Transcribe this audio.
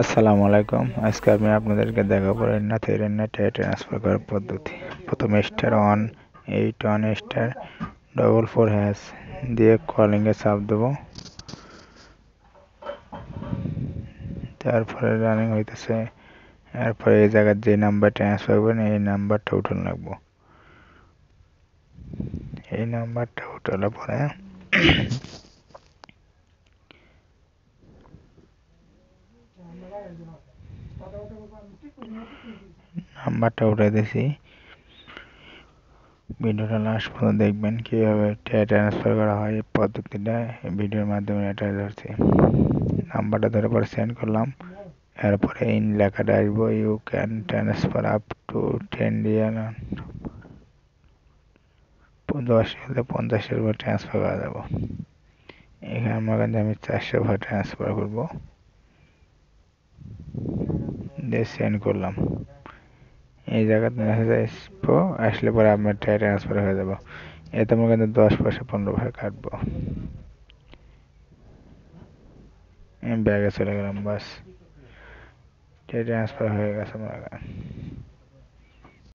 আসসালামু আলাইকুম। আজকে আমি আপনাদেরকে দেখাবো রেন্না থেকে রেন্না টাকা ট্রান্সফার করার পদ্ধতি। প্রথমে *181*444# দিয়ে কলিংয়ে চাপ দেবো। তারপরে রানিং হইতেছে। এরপরে এই জায়গার যে নাম্বার ট্রান্সফার করবেন এই নাম্বারটা উঠানো লাগবো। এই নাম্বারটা উঠানোর পরে নাম্বারটা উঠে দিছি। ভিডিওটা লাস্ট পর্যন্ত দেখবেন কিভাবে টাকা ট্রান্সফার করা হয় এই পদ্ধতিটা ভিডিওর মাধ্যমে এটা ধরছি। নাম্বারটা ধরে পরে সেন্ড করলাম। এরপরে ইন লেখাটা আসবো, you can transfer up to 10 riyal 10 হলে 50-এর উপর ট্রান্সফার করা যাবো। এখানে মনে করেন আমি 400 ভাবে ট্রান্সফার করবো, দিয়ে সেন্ড করলাম। এই জায়গাতে মেসেজ আসবো, আসলে পরে আপনার টাকা ট্রান্সফার হয়ে যাবো। এতে মনে করেন 10 পয়সা 15 পয়সা কাটবো। আমি ব্যাগে চলে গেলাম, বাস টাকা ট্রান্সফার হয়ে গেছে মনে করেন।